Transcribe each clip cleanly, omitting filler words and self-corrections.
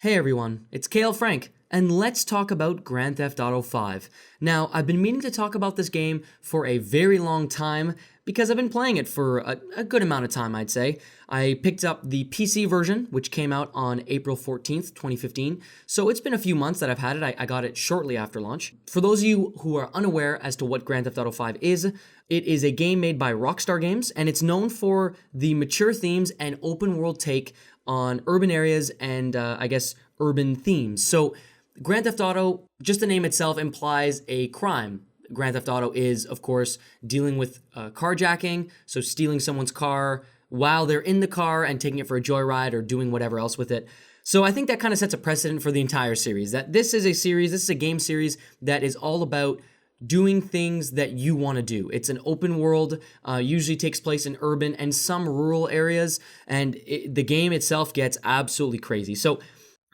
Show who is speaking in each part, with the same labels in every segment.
Speaker 1: Hey everyone, it's Kale Frank, and let's talk about Grand Theft Auto 5. Now, I've been meaning to talk about this game for a very long time because I've been playing it for a good amount of time, I'd say. I picked up the PC version, which came out on April 14th, 2015, so it's been a few months that I've had it. I got it shortly after launch. For those of you who are unaware as to what Grand Theft Auto 5 is, it is a game made by Rockstar Games, and it's known for the mature themes and open world take on urban areas and I guess urban themes. So Grand Theft Auto, just the name itself implies a crime. Grand Theft Auto is, of course, dealing with carjacking, so stealing someone's car while they're in the car and taking it for a joyride or doing whatever else with it. So I think that kind of sets a precedent for the entire series, that this is a game series that is all about doing things that you want to do. It's an open world, usually takes place in urban and some rural areas, and the game itself gets absolutely crazy. So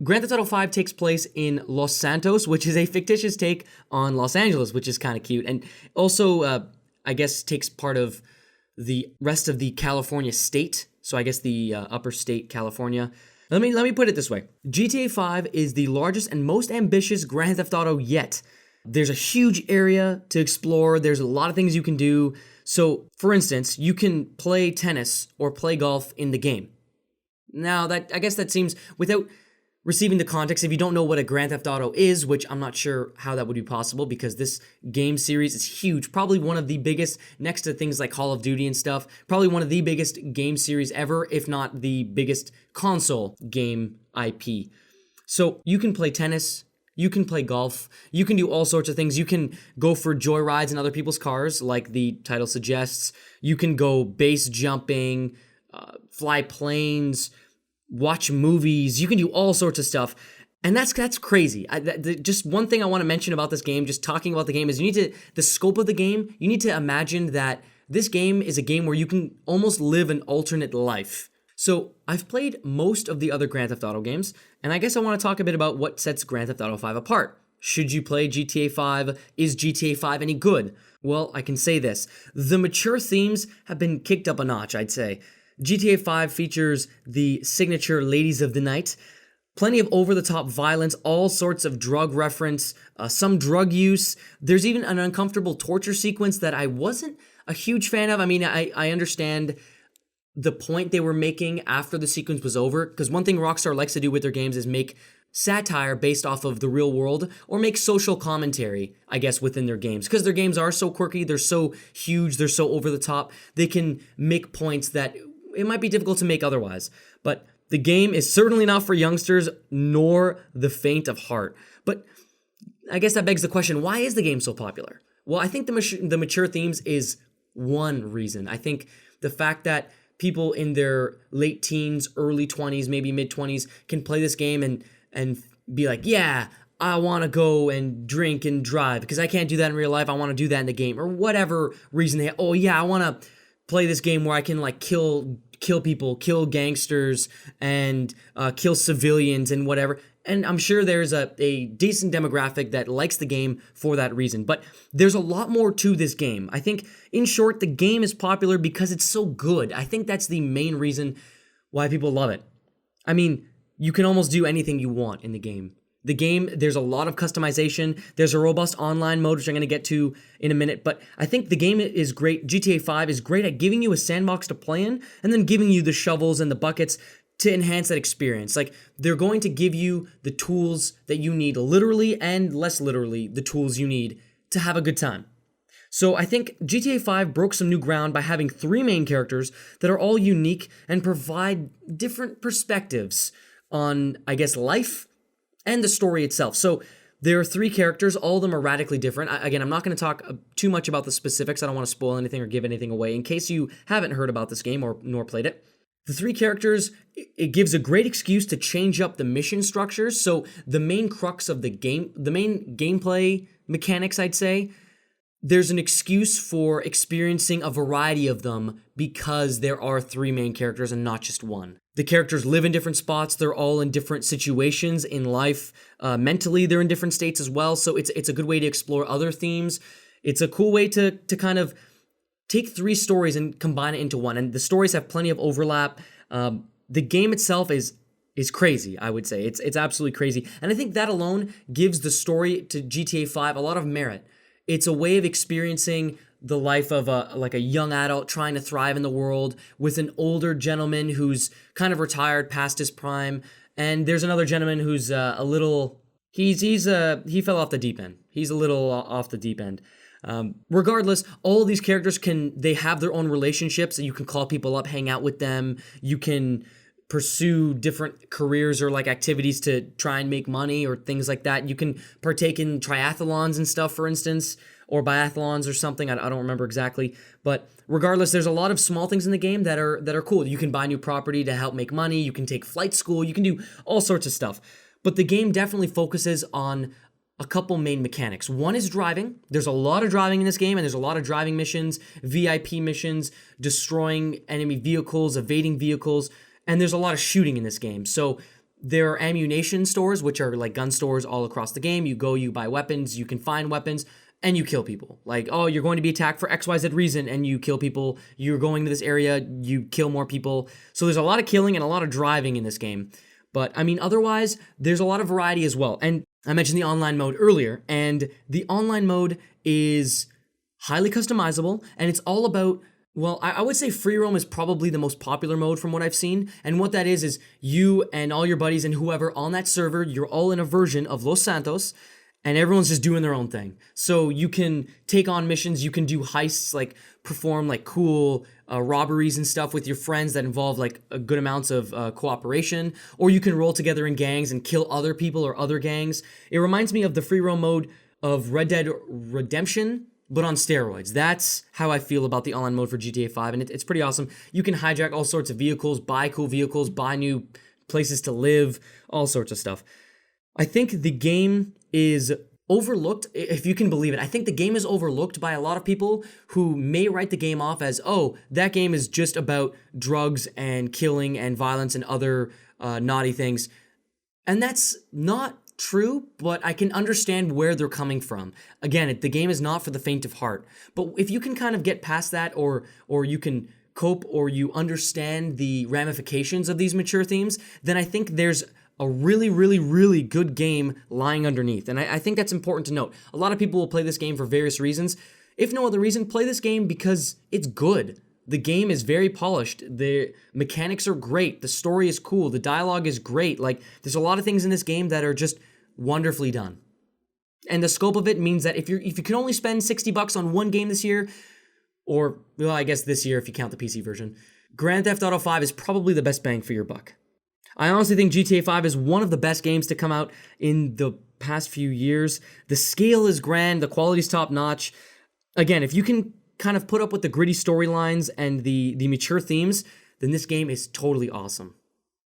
Speaker 1: Grand Theft Auto 5 takes place in Los Santos, which is a fictitious take on Los Angeles, which is kind of cute, and also, I guess, takes part of the rest of the California state, so I guess the upper state California. Let me put it this way. GTA 5 is the largest and most ambitious Grand Theft Auto yet. There's a huge area to explore. There's a lot of things you can do. So, for instance, you can play tennis or play golf in the game. Now, I guess that seems, without receiving the context, if you don't know what a Grand Theft Auto is, which I'm not sure how that would be possible because this game series is huge, probably one of the biggest, next to things like Call of Duty and stuff, probably one of the biggest game series ever, if not the biggest console game IP. So you can play tennis, you can play golf, you can do all sorts of things. You can go for joyrides in other people's cars, like the title suggests. You can go base jumping, fly planes, watch movies. You can do all sorts of stuff. And that's crazy. Just one thing I want to mention about this game, just talking about the game, is the scope of the game, you need to imagine that this game is a game where you can almost live an alternate life. So I've played most of the other Grand Theft Auto games, and I guess I want to talk a bit about what sets Grand Theft Auto 5 apart. Should you play GTA 5? Is GTA 5 any good? Well, I can say this. The mature themes have been kicked up a notch, I'd say. GTA 5 features the signature Ladies of the Night, plenty of over-the-top violence, all sorts of drug reference, some drug use. There's even an uncomfortable torture sequence that I wasn't a huge fan of. I mean, I understand the point they were making after the sequence was over, because one thing Rockstar likes to do with their games is make satire based off of the real world, or make social commentary, I guess, within their games. Because their games are so quirky, they're so huge, they're so over the top, they can make points that it might be difficult to make otherwise. But the game is certainly not for youngsters, nor the faint of heart. But I guess that begs the question, why is the game so popular? Well, I think the mature themes is one reason. I think the fact that people in their late teens, early 20s, maybe mid 20s can play this game and be like, yeah, I want to go and drink and drive because I can't do that in real life. I want to do that in the game, or whatever reason they, oh yeah, I want to play this game where I can like kill people, kill gangsters, and kill civilians and whatever. And I'm sure there's a decent demographic that likes the game for that reason. But there's a lot more to this game. I think, in short, the game is popular because it's so good. I think that's the main reason why people love it. I mean, you can almost do anything you want in the game. The game, there's a lot of customization. There's a robust online mode, which I'm going to get to in a minute. But I think the game is great. GTA 5 is great at giving you a sandbox to play in and then giving you the shovels and the buckets to enhance that experience. Like, they're going to give you the tools that you need, literally and less literally, the tools you need to have a good time. So I think GTA 5 broke some new ground by having 3 main characters that are all unique and provide different perspectives on, I guess, life and the story itself. So there are 3 characters, all of them are radically different. Again, I'm not going to talk too much about the specifics. I don't want to spoil anything or give anything away in case you haven't heard about this game or nor played it. The 3 characters, it gives a great excuse to change up the mission structures. So the main crux of the game, the main gameplay mechanics, I'd say, there's an excuse for experiencing a variety of them because there are 3 main characters and not just one. The characters live in different spots. They're all in different situations in life. Mentally, they're in different states as well. So it's a good way to explore other themes. It's a cool way to kind of take 3 stories and combine it into one. And the stories have plenty of overlap. The game itself is is crazy, I would say. It's absolutely crazy. And I think that alone gives the story to GTA 5 a lot of merit. It's a way of experiencing the life of a young adult trying to thrive in the world with an older gentleman who's kind of retired past his prime, and there's another gentleman who's a little he fell off the deep end. He's a little off the deep end. Regardless, all of these characters they have their own relationships. You can call people up, hang out with them. You can pursue different careers or like activities to try and make money or things like that. You can partake in triathlons and stuff, for instance, or biathlons or something. I don't remember exactly, but regardless, there's a lot of small things in the game that are cool. You can buy new property to help make money. You can take flight school. You can do all sorts of stuff. But the game definitely focuses on a couple main mechanics. One is driving. There's a lot of driving in this game, and there's a lot of driving missions, VIP missions, destroying enemy vehicles, evading vehicles, and there's a lot of shooting in this game. So there are ammunition stores, which are like gun stores all across the game. You buy weapons, you can find weapons, and you kill people. Like, oh, you're going to be attacked for XYZ reason, and you kill people. You're going to this area, you kill more people. So there's a lot of killing and a lot of driving in this game. But I mean, otherwise, there's a lot of variety as well. And I mentioned the online mode earlier, and the online mode is highly customizable, and it's all about, well, I would say free roam is probably the most popular mode from what I've seen. And what that is you and all your buddies and whoever on that server, you're all in a version of Los Santos, and everyone's just doing their own thing. So you can take on missions, you can do heists, like perform like cool robberies and stuff with your friends that involve like a good amounts of cooperation, or you can roll together in gangs and kill other people or other gangs. It reminds me of the free roam mode of Red Dead Redemption, but on steroids. That's how I feel about the online mode for GTA 5, and it's pretty awesome. You can hijack all sorts of vehicles, buy cool vehicles, buy new places to live, all sorts of stuff. I think the game is overlooked, if you can believe it. I think the game is overlooked by a lot of people who may write the game off as, oh, that game is just about drugs and killing and violence and other naughty things. And that's not true, but I can understand where they're coming from. Again, the game is not for the faint of heart. But if you can kind of get past that, or you can cope, or you understand the ramifications of these mature themes, then I think there's a really, really, really good game lying underneath. And I think that's important to note. A lot of people will play this game for various reasons. If no other reason, play this game because it's good. The game is very polished. The mechanics are great. The story is cool. The dialogue is great. Like, there's a lot of things in this game that are just wonderfully done. And the scope of it means that if you can only spend $60 on one game this year, or, well, I guess this year if you count the PC version, Grand Theft Auto 5 is probably the best bang for your buck. I honestly think GTA 5 is one of the best games to come out in the past few years. The scale is grand, the quality's top notch. Again, if you can kind of put up with the gritty storylines and the mature themes, then this game is totally awesome.